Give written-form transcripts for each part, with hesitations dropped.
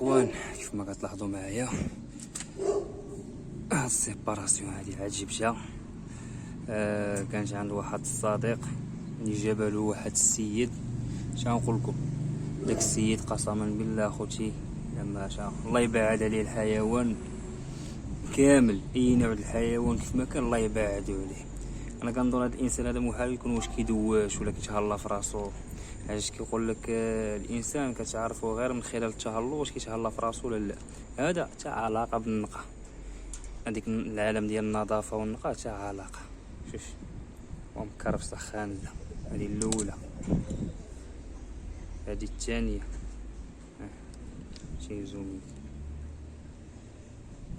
الاخوان كيف ما كتلاحظوا معايا هاد السيباراسيون هادي عاد جبتها. كانت عند واحد الصديق اللي جابها له واحد السيد. شنقول لكم داك السيد قسما بالله خوتي لما شاء الله يبعد عليه الحيوان كامل، اي نوع الحيوان كيف ما كان الله يبعدو عليه. انا كنظن هذا الانسان هذا محال يكون واش كيدواش ولا كيتهلا في راسو. علاش كيقول لك الانسان كتعرفو غير من خلال التهلا واش كيتهلا في راسو ولا لا. هذا حتى علاقه بالنقا، هذيك العالم ديال النظافه والنقا حتى علاقه. شوف ومكرفسه خانزه، هذه الاولى، هذه الثانيه. شي زومي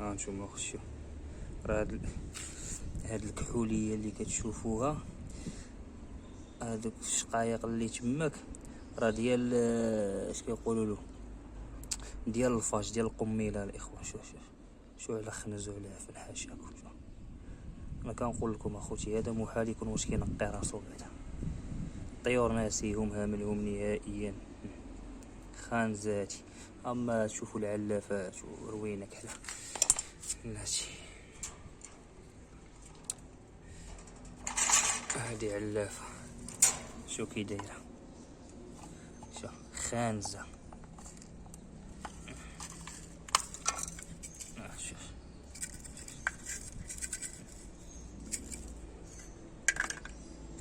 نتوما خشوا راه هاد الكحوليه اللي كتشوفوها، هادوك الشقايق اللي تماك راه ديال اش كيقولوا له، ديال الفاش ديال القميله الاخوه. شوف على خنز وعلى عفن حاشاكم. انا كنقول لكم اخوتي هذا محال يكون واش كينقي راسو بعدا. الطيور ناسيهم هاملهم نهائيا خانزاتي. اما تشوفوا العلافات وروينه كحله بلاتي. هادي علافه شو كي دايره، شوف خانزه. شوف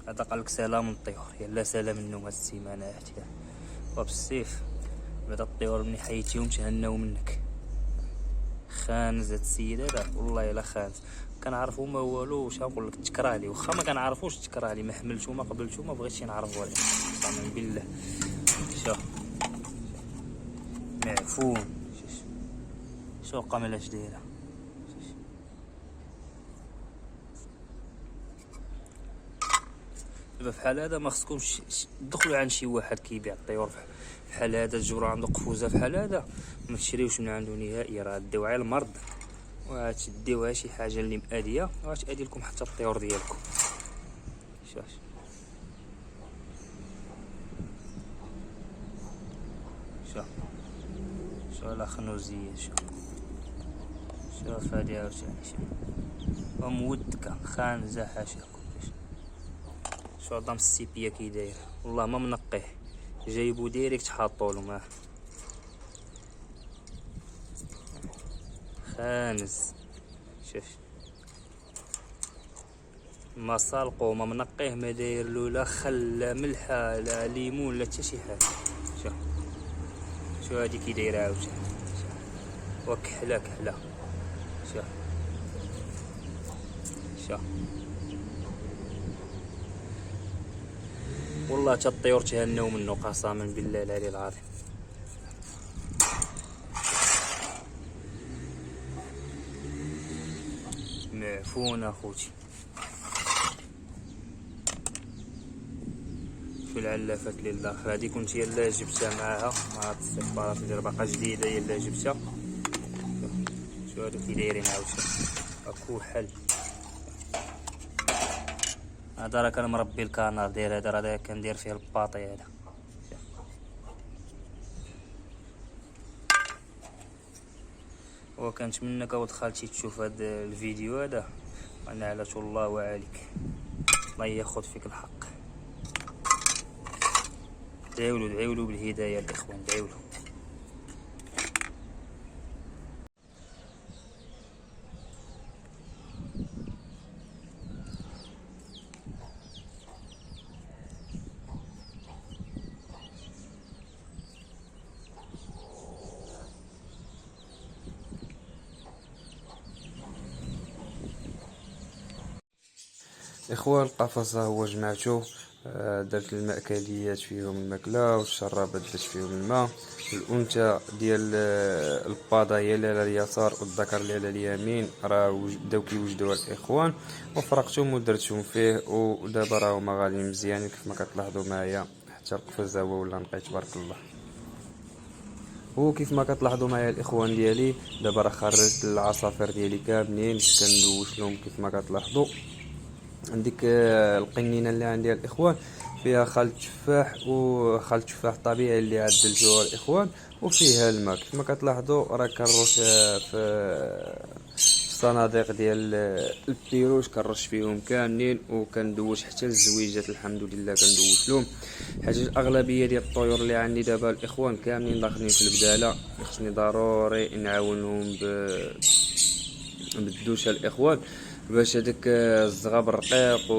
هذا قالك سلام الطيور، يلا سلام النوم هاد السيمانه هادي وبالسيف. بعدا الطيور ملي حيتيهم تهناو منك. خانز هاد السيد هذا والله الا خانز. كنعرفو ما والو، واش نقول لك تكره لي، واخا ما كنعرفوش تكره لي، ما حملتو ما قبلتو ما بغيتش نعرفو عليه قسما بالله. شوف معفون، شوف قمله اش دايره. دابا فحال هذا ما خصكمش تدخلوا عند شي واحد كيبيع الطيور بحال هذا، تجبروا عنده قفوزه بحال هذا ما تشريوش من عنده نهائيا. راه ديو على المرض وغتديوها شي حاجه اللي مأذيه وغتأذي لكم حتى الطيور ديالكم. شوف شوف على خنوزيه. شوف هادي عاوتاني ومودكه خانزه حاشاكم. شو عظام السيبيه كي داير والله ما منقيه، جايبو ديريكت حاطولو معاه خانز. شوف ما صالقو ما منقيه، ما داير له لا خل لا ملحه لا ليمون لا حتى شي حاجه. شوف هادي كي دايره عاوتاني وكحله كحله. شوف والله حتى الطيور تهناو منه قسما بالله العلي العظيم. معفون اخوتي. شو العلافات اللي لداخل هادي كنت يلا جبتها معاها مع هاد السيبارات اللي باقا جديده يلا جبتها. شو هادو كي دايرين عاوتاني كحل. هذا راه كان مربي الكانار داير، هذا راه كندير فيه الباطي هذا. وكنتمنىك اولد خالتي تشوف هذا الفيديو هذا، ونعلة الله وعليك الله ياخذ فيك الحق. دعيولو بالهدايه الاخوان، دعيولو. اخوان القفص هو جمعته، درت المأكليات فيهم الماكله والشرابات درت فيهم الماء. الانثى ديال الباضه هي اللي على اليسار والذكر اللي على اليمين راه بداو كيوجدوا الاخوان، وفرقتهم ودرتهم فيه. ودابا راهما غاليين مزيان كيف ما كتلاحظوا معايا، حتى القفص هو ولا نقي تبارك الله. وكيف ما كتلاحظوا معايا الاخوان ديالي دابا راه خرجت العصافير ديالي كاملين كندوش لهم كيف ما كتلاحظوا. عندك القنينه اللي عندي الاخوان فيها خل تفاح وخل تفاح طبيعي اللي عدلتوه الاخوان، وفيها الماء. كما كتلاحظوا راه كنرش في الصناديق ديال البيروش، كنرش فيهم كاملين وكندوش حتى الزويجات الحمد لله كندوش لهم، حيت الاغلبيه ديال الطيور اللي عندي دابا الاخوان كاملين داخلين في البداله. خصني ضروري نعاونهم بالدوشه الاخوان، باش هذاك الزغاب الرقيق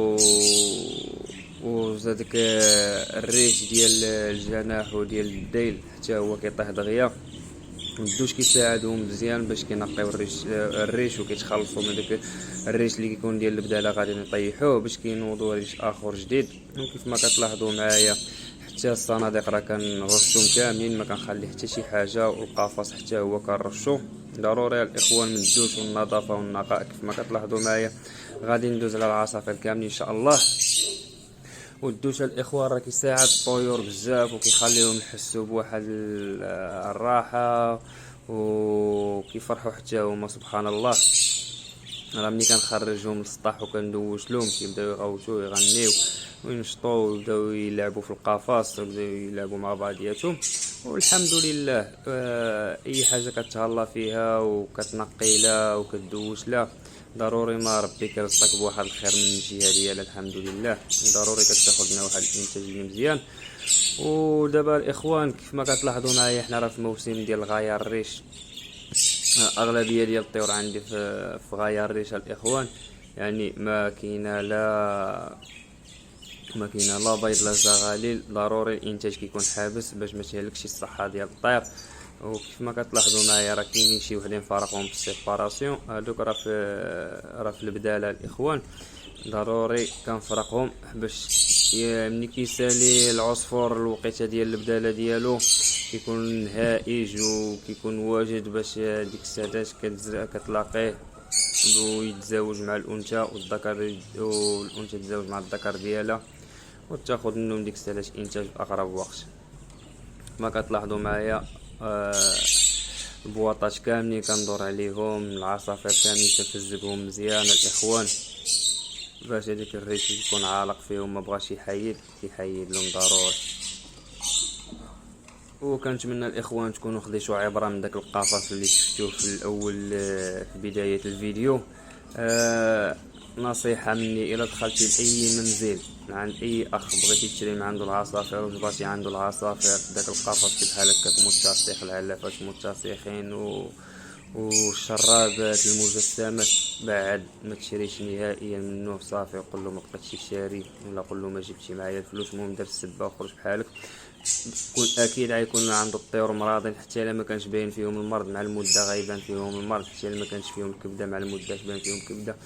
وزادك الريش ديال الجناح وديال الديل حتى هو كيطيح دغيا. الدوش كيساعدهم مزيان باش كينقيو الريش وكيتخلصوا من داك الريش اللي كيكون ديال البداله، غادي نطيحوه باش كينوضوا ريش اخر جديد. وكيف ما كتلاحظوا معايا حتى الصناديق راه كنرشهم كاملين، ما كنخلي حتى شي حاجه، والقفص حتى هو كنرشو. ضروري الاخوان من الدوش والنظافه والنقاء. كيف ما كتلاحظوا معايا غادي ندوز على العصافير كاملين ان شاء الله. والدوش الاخوان راه كيساعد الطيور بزاف وكيخليهم يحسوا بواحد الراحه وكيفرحوا حتى هما سبحان الله. راه ملي كنخرجهم للسطح وكندوش لهم كيبداو يغوتوا يغنيو وينشطوا ويبداو يلعبوا في القفص ويبداو يلعبوا مع بعضياتهم. والحمد لله اي حاجه كتهلا فيها وكتنقي لها وكدوش لها ضروري ما ربي كيرزقك بواحد الخير من الجهه ديالها الحمد لله. ضروري كتاخذ لنا واحد الانتاج اللي مزيان. ودابا الاخوان كيف ما كتلاحظوا معايا حنا راه في موسم ديال غاية الريش، اغلبيه ديال الطيور عندي في غاية الريش الاخوان، يعني ما كاينه لا بيض لا زغاليل. ضروري الانتاج كيكون حابس باش ما تهلكش الصحه ديال الطير. وكيف ما كتلاحظوا معايا راه كاينين شي وحدين فرقهم بالسيباراسيون، هادوك راه في البداله الاخوان. ضروري كنفرقهم باش ملي كيسالي العصفور الوقيته ديال البداله ديالو كيكون هائج وكيكون واجد باش ديك السادات كتلاقيه ويتزاوج مع الانثى والانثى تتزاوج مع الذكر ديالها وتاخذ منهم ديك السادات انتاج في اقرب وقت. ما كتلاحظوا معايا البواطات كاملين كندور عليهم، العصافير كاملين كنفزقهم مزيان الاخوان باش هذيك الريش يكون عالق فيهم ما بغاش يحيد لهم ضروري. وكنتمنى الاخوان تكونوا خديتوا عبره من داك القفص اللي شفتوه في الاول في بدايه الفيديو. نصيحه مني، الا دخلتي لاي منزل عند اي اخ بغيتي تشري من عنده العصافير وجبتي عنده العصافير داك القفص بحال هكاك متسخ، العلافات متسخين والشرابات المجسمات بعد ما تشريش نهائيا منه صافي. وقول له ما بقيتش شاري ولا قول له ما جبتش معايا الفلوس، المهم دير السبه وخرج بحالك. كون اكيد غيكون عنده الطيور مرضين حتى الا ما كانش باين فيهم المرض، مع المده غيبان فيهم المرض، حتى الا ما كانش فيهم الكبده مع المده باين فيهم الكبده.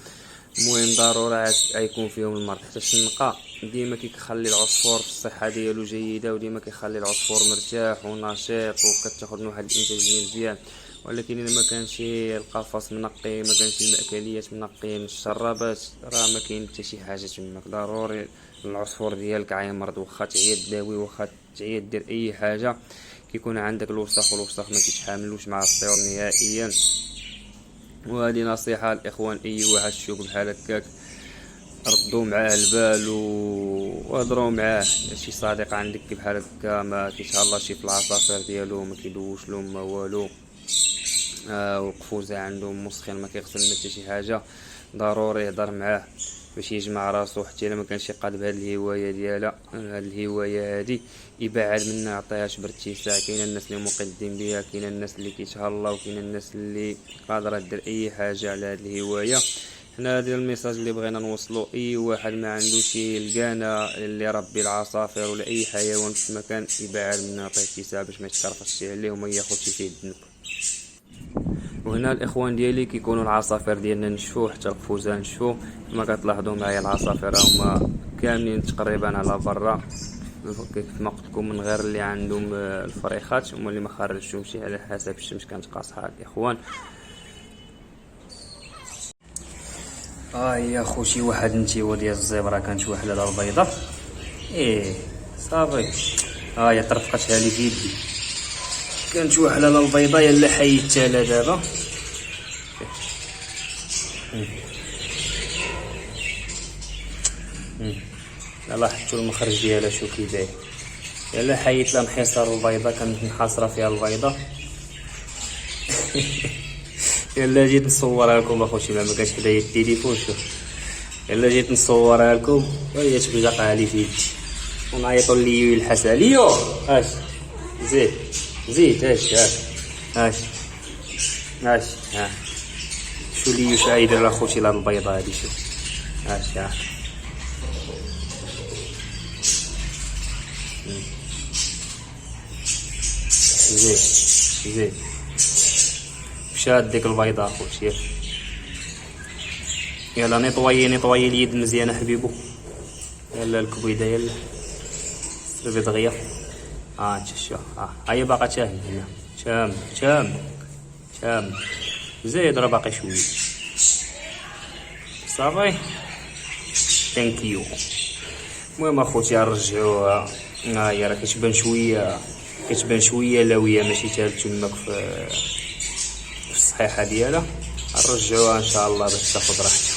المهم ضروري غيكون فيهم المرض. حتى النقاء ديما كيخلي العصفور في الصحه ديالو جيده، وديما كيخلي العصفور مرتاح ونشيط وكتاخذ من واحد الانتاج مزيان. ولكن الا ما كانش القفص منقي، ما كانش المأكليات منقيين، الشرابات، راه ما كاين حتى شي حاجه تماك. ضروري العصفور ديالك عيمرض واخا تعيا تداوي واخا تعيا دير اي حاجه كيكون عندك الوسخ، والوسخ ما كيتحاملوش مع الطيور نهائيا. وهذه نصيحه الاخوان، اي واحد تشوف بحال هكاك ردوا معاه البال وهضروا معاه. شي صديق عندك بحال هكا ما كيتهلاش في العصافير ديالو، ما كيدوش لهم ما والو، وقفوزه عندهم مسخن ما كيغسل ما حتى شي حاجه، ضروري يهضر معاه باش يجمع راسو. حتى الا ما كانش يقاد بهاد الهوايه ديالها، هاد الهوايه هادي يبعد منها، يعطيهاش بارتساع. كاين الناس اللي مقدين بها، كاين الناس اللي كيتهلاو، وكاين الناس اللي قادره دير اي حاجه على هاد الهوايه. حنا هذا الميساج اللي بغينا نوصلو، اي واحد ما عندوش القانا اللي يربي العصافير ولا اي حيوان في مكان يبعد منها، يعطيه اتساع باش ما يتكرفسش عليه وما ياخذش فيه الذنب. وهنا الاخوان ديالي كيكونوا العصافير ديالنا نشفو حتى القفوزه نشفو. كما كتلاحظوا معايا العصافير هما كاملين تقريبا على برا، كيف ما قلت لكم من غير اللي عندهم الفريخات، هما اللي ما خرجتهمش على حسب الشمس كانت قاصحه الاخوان. يا خو شي واحد نتيوه ديال الزبره كانت واحده على البيضه، صافي يا طرفقتها لي في يدي. كانت واحده على البيضه يلا حيدتها لها دابا. يلا حطوا المخرج ديالها شو كي داير. يلا حيت لها انحصار البيضه، كانت محاصره فيها البيضه. يلا جيت نصورها لكم اخوتي، ما كانش حدايا التليفون. شوف يلا جيت نصورها لكم وهي تبزقها لي في يدي ونعيطوا لي يلحسها ليو. اش زيد زيد اش اش اش ها شو لي واش غايدير اخوتي لهاد البيضه هادي. شوف اش ها زيد زيد مشات ديك البيضه اخوتي. يلا نيطويي اليد مزيانه حبيبو. يلا الكبيده يلا سيرفي دغيا. انت شوف هي باقا حتى هي شام زيد راه باقي شويه صافي. ثانكيو. المهم اخوتي نرجعوها. ها هي راه كتبان شويه لاويه ماشي تال تماك في الصحيحه ديالها. نرجعوها ان شاء الله باش تاخذ راحتها.